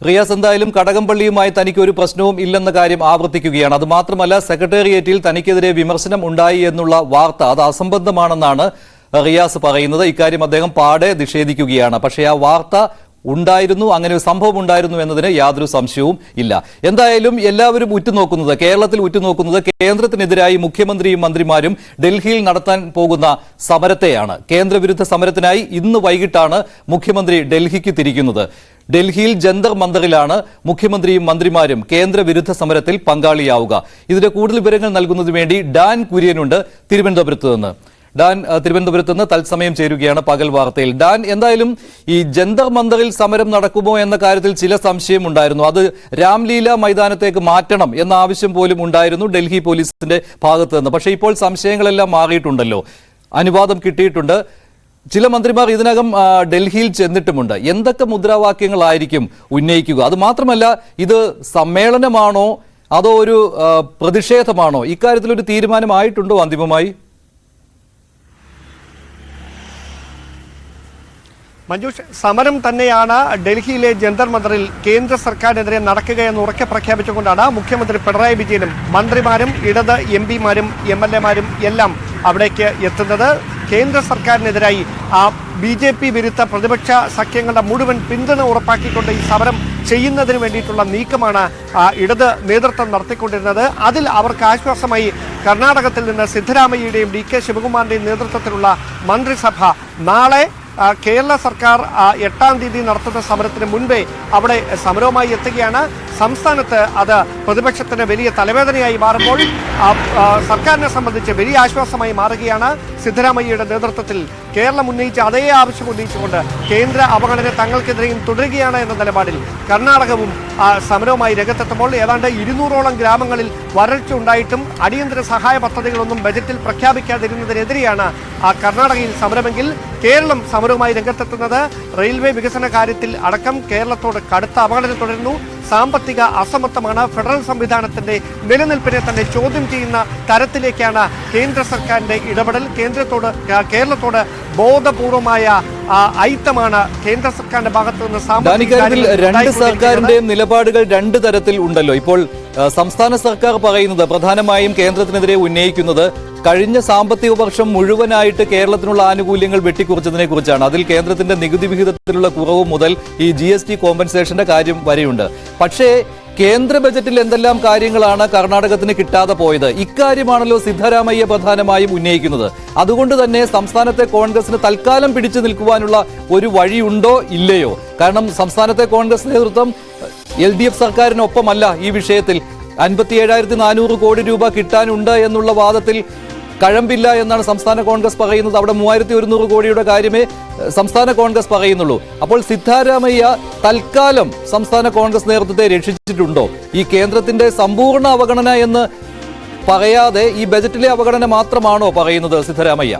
റിയാസ്, എന്തായാലും കടകംപള്ളിയുമായി തനിക്ക് ഒരു പ്രശ്നവും ഇല്ലെന്ന കാര്യം ആവർത്തിക്കുകയാണ്. അത് മാത്രമല്ല, സെക്രട്ടേറിയറ്റിൽ തനിക്കെതിരെ വിമർശനം ഉണ്ടായി എന്നുള്ള വാർത്ത അത് അസംബന്ധമാണെന്നാണ് റിയാസ് പറയുന്നത്. ഇക്കാര്യം അദ്ദേഹം പാടെ നിഷേധിക്കുകയാണ്. പക്ഷേ ആ വാർത്ത ഉണ്ടായിരുന്നു, അങ്ങനെ ഒരു സംഭവം ഉണ്ടായിരുന്നു എന്നതിന് യാതൊരു സംശയവും ഇല്ല. എന്തായാലും എല്ലാവരും ഉറ്റുനോക്കുന്നത്, കേരളത്തിൽ ഉറ്റുനോക്കുന്നത് കേന്ദ്രത്തിനെതിരായി മുഖ്യമന്ത്രിയും മന്ത്രിമാരും ഡൽഹിയിൽ നടത്താൻ പോകുന്ന സമരത്തെയാണ്. കേന്ദ്രവിരുദ്ധ സമരത്തിനായി ഇന്ന് വൈകിട്ടാണ് മുഖ്യമന്ത്രി ഡൽഹിക്ക് തിരിക്കുന്നത്. ഡൽഹിയിൽ ജന്തർ മന്ദറിലാണ് മുഖ്യമന്ത്രിയും മന്ത്രിമാരും കേന്ദ്രവിരുദ്ധ സമരത്തിൽ പങ്കാളിയാവുക. ഇതിന്റെ കൂടുതൽ വിവരങ്ങൾ നൽകുന്നതിന് വേണ്ടി ഡാൻ കുര്യനുണ്ട് തിരുവനന്തപുരത്ത് നിന്ന്. ഡാൻ, തിരുവനന്തപുരത്ത് നിന്ന് തത്സമയം ചേരുകയാണ് പകൽ വാർത്തയിൽ. ഡാൻ, എന്തായാലും ഈ ജന്തർ മന്ദറിൽ സമരം നടക്കുമോ എന്ന കാര്യത്തിൽ ചില സംശയമുണ്ടായിരുന്നു. അത് രാംലീല മൈതാനത്തേക്ക് മാറ്റണം എന്ന ആവശ്യം പോലും ഉണ്ടായിരുന്നു ഡൽഹി പോലീസിന്റെ ഭാഗത്ത് നിന്ന്. പക്ഷേ ഇപ്പോൾ സംശയങ്ങളെല്ലാം മാറിയിട്ടുണ്ടല്ലോ, അനുവാദം കിട്ടിയിട്ടുണ്ട്. ചില മന്ത്രിമാർ ഇതിനകം ഡൽഹിയിൽ ചെന്നിട്ടുമുണ്ട്. എന്തൊക്കെ മുദ്രാവാക്യങ്ങളായിരിക്കും ഉന്നയിക്കുക? അത് മാത്രമല്ല, ഇത് സമ്മേളനമാണോ അതോ ഒരു പ്രതിഷേധമാണോ? ഇക്കാര്യത്തിലൊരു തീരുമാനമായിട്ടുണ്ടോ അന്തിമമായി? മഞ്ജുഷ്, സമരം തന്നെയാണ് ഡൽഹിയിലെ ജന്തർ മന്ദറിൽ കേന്ദ്ര സർക്കാരിനെതിരെ നടക്കുകയെന്ന് ഉറക്കെ പ്രഖ്യാപിച്ചുകൊണ്ടാണ് മുഖ്യമന്ത്രി പിണറായി വിജയനും മന്ത്രിമാരും ഇടത് എംപിമാരും MLA-മാരും എല്ലാം അവിടേക്ക് എത്തുന്നത്. കേന്ദ്ര സർക്കാരിനെതിരായി BJP വിരുദ്ധ പ്രതിപക്ഷ സഖ്യങ്ങളുടെ മുഴുവൻ പിന്തുണ ഉറപ്പാക്കിക്കൊണ്ട് ഈ സമരം ചെയ്യുന്നതിന് വേണ്ടിയിട്ടുള്ള നീക്കമാണ് ഇടത് നേതൃത്വം നടത്തിക്കൊണ്ടിരുന്നത്. അതിൽ അവർക്ക് ആശ്വാസമായി കർണാടകത്തിൽ നിന്ന് സിദ്ധരാമയ്യയുടെയും DK ശിവകുമാറിന്റെയും നേതൃത്വത്തിലുള്ള മന്ത്രിസഭ നാളെ കേരള സർക്കാർ 8-ാം തീയതി നടത്തുന്ന സമരത്തിന് മുൻപേ അവിടെ സമരവുമായി എത്തുകയാണ്. സംസ്ഥാനത്ത് അത് പ്രതിപക്ഷത്തിന് വലിയ തലവേദനയായി മാറുമ്പോൾ സർക്കാരിനെ സംബന്ധിച്ച് വലിയ ആശ്വാസമായി മാറുകയാണ്. സിദ്ധരാമയ്യയുടെ നേതൃത്വത്തിൽ കേരളം ഉന്നയിച്ച അതേ ആവശ്യം ഉന്നയിച്ചുകൊണ്ട് കേന്ദ്ര അവഗണന തങ്ങൾക്കെതിരെയും തുടരുകയാണ് എന്ന നിലപാടിൽ കർണാടകവും സമരവുമായി രംഗത്തെത്തുമ്പോൾ ഏതാണ്ട് 200ഓളം ഗ്രാമങ്ങളിൽ വരൾച്ച ഉണ്ടായിട്ടും അടിയന്തര സഹായ പദ്ധതികളൊന്നും ബജറ്റിൽ പ്രഖ്യാപിക്കാതിരുന്നതിനെതിരെയാണ് കർണാടകയിൽ സമരമെങ്കിൽ കേരളം സമരവുമായി രംഗത്തെത്തുന്നത് റെയിൽവേ വികസന കാര്യത്തിൽ അടക്കം കേരളത്തോട് കടുത്ത അവഗണന തുടരുന്നു. സാമ്പത്തിക അസമത്വമാണ്. ഫെഡറൽ സംവിധാനത്തിന്റെ നിലനിൽപ്പിനെ തന്നെ ചോദ്യം ചെയ്യുന്ന തരത്തിലേക്കാണ് കേന്ദ്ര സർക്കാരിന്റെ ഇടപെടൽ. കേരളത്തോട് ബോധപൂർവമായ ഐത്തമാണ് കേന്ദ്ര സർക്കാരിന്റെ ഭാഗത്തു നിന്ന്. രണ്ട് സർക്കാരിന്റെയും നിലപാടുകൾ രണ്ട് തരത്തിൽ ഉണ്ടല്ലോ. ഇപ്പോൾ സംസ്ഥാന സർക്കാർ പറയുന്നത്, പ്രധാനമായും കേന്ദ്രത്തിനെതിരെ ഉന്നയിക്കുന്നത്, കഴിഞ്ഞ സാമ്പത്തിക വർഷം മുഴുവനായിട്ട് കേരളത്തിനുള്ള ആനുകൂല്യങ്ങൾ വെട്ടിക്കുറച്ചതിനെ കുറിച്ചാണ്. അതിൽ കേന്ദ്രത്തിന്റെ നികുതി വിഹിതത്തിലുള്ള കുറവ് മുതൽ ഈ GST കോമ്പൻസേഷന്റെ കാര്യം വരെയുണ്ട്. പക്ഷേ കേന്ദ്ര ബജറ്റിൽ എന്തെല്ലാം കാര്യങ്ങളാണ് കർണാടകത്തിന് കിട്ടാതെ പോയത്? ഇക്കാര്യമാണല്ലോ സിദ്ധരാമയ്യ പ്രധാനമായും ഉന്നയിക്കുന്നത്. അതുകൊണ്ട് തന്നെ സംസ്ഥാനത്തെ കോൺഗ്രസിന് തൽക്കാലം പിടിച്ചു നിൽക്കുവാനുള്ള ഒരു വഴിയുണ്ടോ ഇല്ലയോ? കാരണം സംസ്ഥാനത്തെ കോൺഗ്രസ് നേതൃത്വം LDF സർക്കാരിനൊപ്പമല്ല ഈ വിഷയത്തിൽ. 57,400 കോടി രൂപ കിട്ടാനുണ്ട് എന്നുള്ള വാദത്തിൽ കഴമ്പില്ല എന്നാണ് സംസ്ഥാന കോൺഗ്രസ് പറയുന്നത്. അവിടെ 3,100 കോടിയുടെ കാര്യമേ സംസ്ഥാന കോൺഗ്രസ് പറയുന്നുള്ളൂ. അപ്പോൾ സിദ്ധരാമയ്യ തൽക്കാലം സംസ്ഥാന കോൺഗ്രസ് നേതൃത്വത്തെ രക്ഷിച്ചിട്ടുണ്ടോ? ഈ കേന്ദ്രത്തിന്റെ സമ്പൂർണ്ണ അവഗണന എന്ന് പറയാതെ ഈ ബജറ്റിലെ അവഗണന മാത്രമാണോ പറയുന്നത് സിദ്ധരാമയ്യ?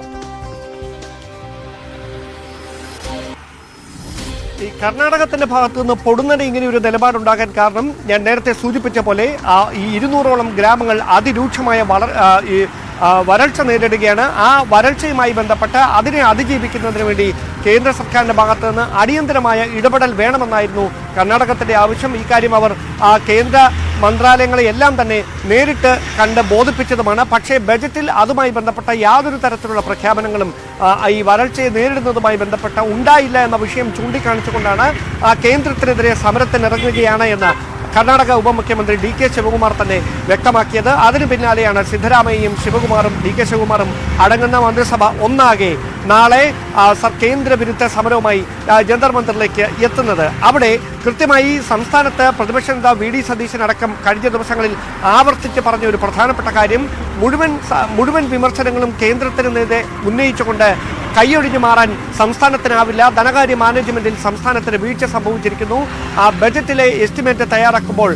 ഈ കർണാടകത്തിന്റെ ഭാഗത്തു നിന്ന് പൊടുന്നനെ ഇങ്ങനെ ഒരു നിലപാടുണ്ടാകാൻ കാരണം ഞാൻ നേരത്തെ സൂചിപ്പിച്ച പോലെ ഈ 200ഓളം ഗ്രാമങ്ങൾ അതിരൂക്ഷമായ വരൾച്ച നേരിടുകയാണ്. ആ വരൾച്ചയുമായി ബന്ധപ്പെട്ട് അതിനെ അതിജീവിക്കുന്നതിന് വേണ്ടി കേന്ദ്ര സർക്കാരിന്റെ ഭാഗത്തു നിന്ന് അടിയന്തരമായ ഇടപെടൽ വേണമെന്നായിരുന്നു കർണാടകത്തിന്റെ ആവശ്യം. ഇക്കാര്യം അവർ കേന്ദ്ര മന്ത്രാലയങ്ങളെ എല്ലാം തന്നെ നേരിട്ട് കണ്ട് ബോധിപ്പിച്ചതുമാണ്. പക്ഷേ ബജറ്റിൽ അതുമായി ബന്ധപ്പെട്ട യാതൊരു തരത്തിലുള്ള പ്രഖ്യാപനങ്ങളും ഈ വരൾച്ചയെ നേരിടുന്നതുമായി ബന്ധപ്പെട്ട ഉണ്ടായില്ല എന്ന വിഷയം ചൂണ്ടിക്കാണിച്ചുകൊണ്ടാണ് കേന്ദ്രത്തിനെതിരെ സമരത്തിനിറങ്ങുകയാണ് എന്ന് കർണാടക ഉപമുഖ്യമന്ത്രി DK ശിവകുമാർ തന്നെ വ്യക്തമാക്കിയത്. അതിന് പിന്നാലെയാണ് സിദ്ധരാമയ്യയും ശിവകുമാറും DK ശിവകുമാറും അടങ്ങുന്ന മന്ത്രിസഭ ഒന്നാകെ നാളെ കേന്ദ്ര വിരുദ്ധ സമരവുമായി ജന്തർ മന്ദറിലേക്ക് എത്തുന്നത്. അവിടെ കൃത്യമായി സംസ്ഥാനത്ത് പ്രതിപക്ഷ നേതാവ് VD സതീശൻ അടക്കം കഴിഞ്ഞ ദിവസങ്ങളിൽ ആവർത്തിച്ച് പറഞ്ഞ ഒരു പ്രധാനപ്പെട്ട കാര്യം, മുഴുവൻ വിമർശനങ്ങളും കേന്ദ്രത്തിനെതിരെ ഉന്നയിച്ചുകൊണ്ട് കൈയൊഴിഞ്ഞു മാറാൻ സംസ്ഥാനത്തിനാവില്ല. ധനകാര്യ മാനേജ്മെന്റിൽ സംസ്ഥാനത്തിന് വീഴ്ച സംഭവിച്ചിരിക്കുന്നു. ബജറ്റിലെ എസ്റ്റിമേറ്റ് തയ്യാറാക്കുമ്പോൾ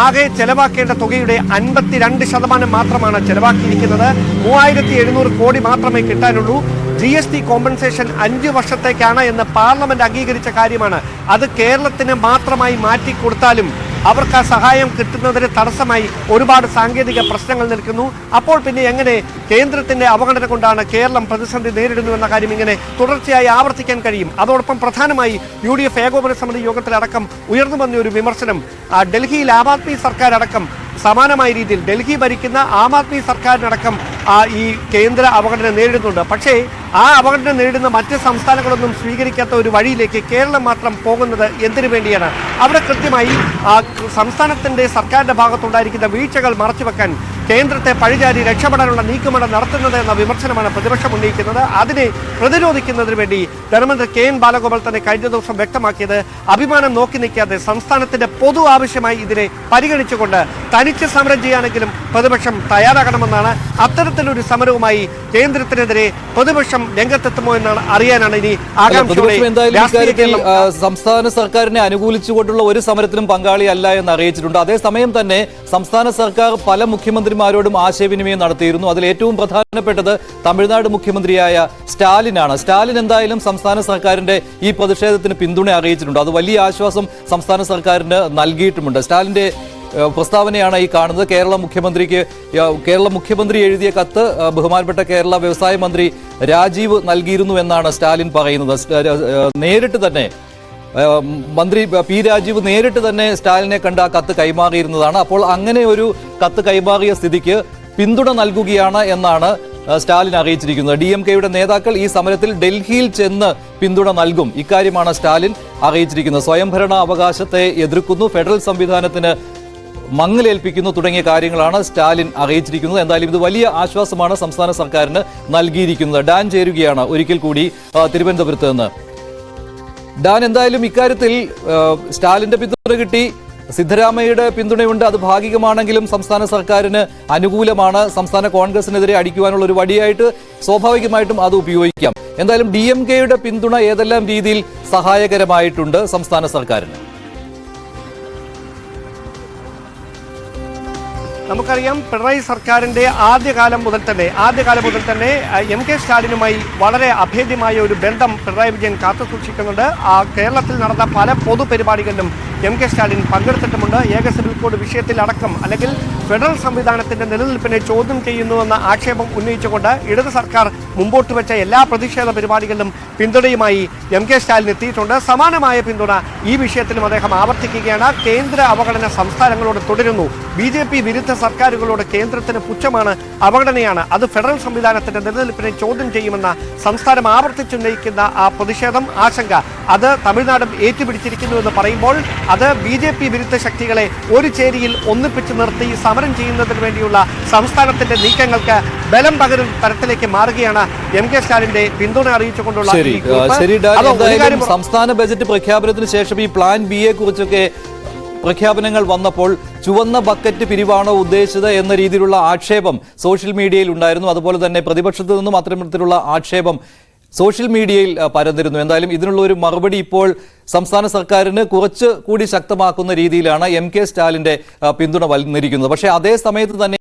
ആകെ ചെലവാക്കേണ്ട തുകയുടെ 52% മാത്രമാണ് ചെലവാക്കിയിരിക്കുന്നത്. 3,700 കോടി മാത്രമേ കിട്ടാനുള്ളൂ. GST കോമ്പൻസേഷൻ 5 വർഷത്തേക്കാണ് എന്ന് പാർലമെന്റ് അംഗീകരിച്ച കാര്യമാണ്. അത് കേരളത്തിന് മാത്രമായി മാറ്റിക്കൊടുത്താലും അവർക്ക് ആ സഹായം കിട്ടുന്നതിന് തടസ്സമായി ഒരുപാട് സാങ്കേതിക പ്രശ്നങ്ങൾ നിൽക്കുന്നു. അപ്പോൾ പിന്നെ എങ്ങനെ കേന്ദ്രത്തിന്റെ അവഗണന കൊണ്ടാണ് കേരളം പ്രതിസന്ധി നേരിടുന്നു എന്ന കാര്യം ഇങ്ങനെ തുടർച്ചയായി ആവർത്തിക്കാൻ കഴിയും? അതോടൊപ്പം പ്രധാനമായി UDF ഏകോപന സമിതി യോഗത്തിലടക്കം ഉയർന്നു വന്ന ഒരു വിമർശനം, ഡൽഹിയിൽ ആം ആദ്മി സർക്കാർ അടക്കം സമാനമായ രീതിയിൽ ഡൽഹി ഭരിക്കുന്ന ആം ആദ്മി സർക്കാരിനടക്കം ഈ കേന്ദ്ര അവഗണന നേരിടുന്നുണ്ട്. പക്ഷേ ആ അവഗണന നേരിടുന്ന മറ്റ് സംസ്ഥാനങ്ങളൊന്നും സ്വീകരിക്കാത്ത ഒരു വഴിയിലേക്ക് കേരളം മാത്രം പോകുന്നത് എന്തിനു വേണ്ടിയാണ്? അവിടെ കൃത്യമായി സംസ്ഥാനത്തിന്റെ സർക്കാരിന്റെ ഭാഗത്തുണ്ടായിരിക്കുന്ന വീഴ്ചകൾ മറച്ചുവെക്കാൻ കേന്ദ്രത്തെ പഴിചാരി രക്ഷപ്പെടാനുള്ള നീക്കമാണ് നടത്തുന്നത് എന്ന വിമർശനമാണ് പ്രതിപക്ഷം ഉന്നയിക്കുന്നത്. അതിനെ പ്രതിരോധിക്കുന്നതിന് വേണ്ടി ധനമന്ത്രി KN ബാലഗോപാൽ തന്നെ കഴിഞ്ഞ ദിവസം വ്യക്തമാക്കിയത്, അഭിമാനം നോക്കി നിൽക്കാതെ സംസ്ഥാനത്തിന്റെ പൊതു ആവശ്യമായി ഇതിനെ പരിഗണിച്ചുകൊണ്ട് തനിച്ച് സമരം ചെയ്യാനെങ്കിലും പ്രതിപക്ഷം തയ്യാറാകണമെന്നാണ്. അത്തരത്തിലൊരു സമരവുമായി കേന്ദ്രത്തിനെതിരെ പ്രതിപക്ഷം രംഗത്തെത്തുമോ എന്നാണ് അറിയാനാണ് ഇനി ആകാംക്ഷയോടെ. സംസ്ഥാന സർക്കാരിനെ അനുകൂലിച്ചുകൊണ്ടുള്ള ഒരു സമരത്തിലും പങ്കാളിയല്ല എന്ന് അറിയിച്ചിട്ടുണ്ട്. അതേസമയം തന്നെ സംസ്ഥാന സർക്കാർ പല മുഖ്യമന്ത്രിമാരോടും ആശയവിനിമയം നടത്തിയിരുന്നു. അതിൽ ഏറ്റവും പ്രധാനപ്പെട്ടത് തമിഴ്നാട് മുഖ്യമന്ത്രിയായ സ്റ്റാലിനാണ്. സ്റ്റാലിൻ എന്തായാലും സംസ്ഥാന സർക്കാരിന്റെ ഈ പ്രതിഷേധത്തിന് പിന്തുണ അറിയിച്ചിട്ടുണ്ട്. അത് വലിയ ആശ്വാസം സംസ്ഥാന സർക്കാരിന് നൽകിയിട്ടുമുണ്ട്. സ്റ്റാലിന്റെ പ്രസ്താവനയാണ് ഈ കാണുന്നത്. കേരള മുഖ്യമന്ത്രി എഴുതിയ കത്ത് ബഹുമാനപ്പെട്ട കേരള വ്യവസായ മന്ത്രി രാജീവ് നൽകിയിരുന്നു എന്നാണ് സ്റ്റാലിൻ പറയുന്നത്. നേരിട്ട് തന്നെ മന്ത്രി P. രാജീവ് നേരിട്ട് തന്നെ സ്റ്റാലിനെ കണ്ട ആ കത്ത് കൈമാറിയിരുന്നതാണ്. അപ്പോൾ അങ്ങനെ ഒരു കത്ത് കൈമാറിയ സ്ഥിതിക്ക് പിന്തുണ നൽകുകയാണ് എന്നാണ് സ്റ്റാലിൻ അറിയിച്ചിരിക്കുന്നത്. DMK-യുടെ നേതാക്കൾ ഈ സമരത്തിൽ ഡൽഹിയിൽ ചെന്ന് പിന്തുണ നൽകും, ഇക്കാര്യമാണ് സ്റ്റാലിൻ അറിയിച്ചിരിക്കുന്നത്. സ്വയംഭരണ അവകാശത്തെ എതിർക്കുന്നു, ഫെഡറൽ സംവിധാനത്തിന് മങ്ങലേൽപ്പിക്കുന്നു തുടങ്ങിയ കാര്യങ്ങളാണ് സ്റ്റാലിൻ അറിയിച്ചിരിക്കുന്നത്. എന്തായാലും ഇത് വലിയ ആശ്വാസമാണ് സംസ്ഥാന സർക്കാരിന് നൽകിയിരിക്കുന്നത്. ഡാൻ ചേരുകയാണ് ഒരിക്കൽ കൂടി തിരുവനന്തപുരത്ത് നിന്ന്. ഡാൻ, എന്തായാലും ഇക്കാര്യത്തിൽ സ്റ്റാലിന്റെ പിന്തുണ കിട്ടി, സിദ്ധരാമയ്യയുടെ പിന്തുണയുണ്ട്. അത് ഭാഗികമാണെങ്കിലും സംസ്ഥാന സർക്കാരിന് അനുകൂലമാണ്. സംസ്ഥാന കോൺഗ്രസിനെതിരെ അടിക്കുവാനുള്ള ഒരു വടിയായിട്ട് സ്വാഭാവികമായിട്ടും അത് ഉപയോഗിക്കാം. എന്തായാലും DMK-യുടെ പിന്തുണ ഏതെല്ലാം രീതിയിൽ സഹായകരമായിട്ടുണ്ട് സംസ്ഥാന സർക്കാരിന്? നമുക്കറിയാം, പിണറായി സർക്കാരിന്റെ ആദ്യകാലം മുതൽ തന്നെ MK സ്റ്റാലിനുമായി വളരെ അഭേദ്യമായ ഒരു ബന്ധം പിണറായി വിജയൻ കാത്തുസൂക്ഷിക്കുന്നുണ്ട്. കേരളത്തിൽ നടന്ന പല പൊതുപരിപാടികളിലും MK സ്റ്റാലിൻ പങ്കെടുത്തിട്ടുമുണ്ട്. ഏക സിവിൽ കോഡ് വിഷയത്തിൽ അടക്കം, അല്ലെങ്കിൽ ഫെഡറൽ സംവിധാനത്തിന്റെ നിലനിൽപ്പിനെ ചോദ്യം ചെയ്യുന്നുവെന്ന ആക്ഷേപം ഉന്നയിച്ചുകൊണ്ട് ഇടത് സർക്കാർ മുമ്പോട്ട് വെച്ച എല്ലാ പ്രതിഷേധ പരിപാടികളിലും പിന്തുണയുമായി MK സ്റ്റാലിൻ എത്തിയിട്ടുണ്ട്. സമാനമായ പിന്തുണ ഈ വിഷയത്തിലും അദ്ദേഹം ആവർത്തിക്കുകയാണ്. കേന്ദ്ര അവഗണന സംസ്ഥാനങ്ങളോട് തുടരുന്നു. BJP വിരുദ്ധ സർക്കാരുകളോട് കേന്ദ്രത്തിന് പുച്ഛമാണ്, അവഗണനയാണ്. അത് ഫെഡറൽ സംവിധാനത്തിന്റെ നിലനിൽപ്പിനെ ചോദ്യം ചെയ്യുമെന്ന സംസ്ഥാനം ആവർത്തിച്ചുന്നയിക്കുന്ന ആ പ്രതിഷേധം, ആശങ്ക, അത് തമിഴ്നാടും ഏറ്റുപിടിച്ചിരിക്കുന്നു എന്ന് പറയുമ്പോൾ അത് BJP വിരുദ്ധ ശക്തികളെ ഒരു ചേരിയിൽ ഒന്നിപ്പിച്ചു നിർത്തി സമരം ചെയ്യുന്നതിന് വേണ്ടിയുള്ള സംസ്ഥാനത്തിന്റെ നീക്കങ്ങൾക്ക് ബലം പകരുന്ന തരത്തിലേക്ക് മാറുകയാണ് MK സ്റ്റാലിന്റെ പിന്തുണ അറിയിച്ചുകൊണ്ടുള്ള. സംസ്ഥാന ബജറ്റ് പ്രഖ്യാപനത്തിന് ശേഷം ഈ പ്ലാൻ B-യെ കുറിച്ചൊക്കെ പ്രഖ്യാപനങ്ങൾ വന്നപ്പോൾ ചുവന്ന ബക്കറ്റ് പിരിവാണോ ഉദ്ദേശിച്ചത് എന്ന രീതിയിലുള്ള ആക്ഷേപം സോഷ്യൽ മീഡിയയിൽ ഉണ്ടായിരുന്നു. അതുപോലെ തന്നെ പ്രതിപക്ഷത്തു നിന്നും അത്തരത്തിലുള്ള ആക്ഷേപം സോഷ്യൽ മീഡിയയിൽ പരന്നിരുന്നു. എന്തായാലും ഇതിനുള്ള ഒരു മറുപടി ഇപ്പോൾ സംസ്ഥാന സർക്കാരിന് കുറച്ച് കൂടി ശക്തമാക്കുന്ന രീതിയിലാണ് MK സ്റ്റാലിന്റെ പിന്തുണ വന്നിരിക്കുന്നത്. പക്ഷേ അതേ സമയത്ത് തന്നെ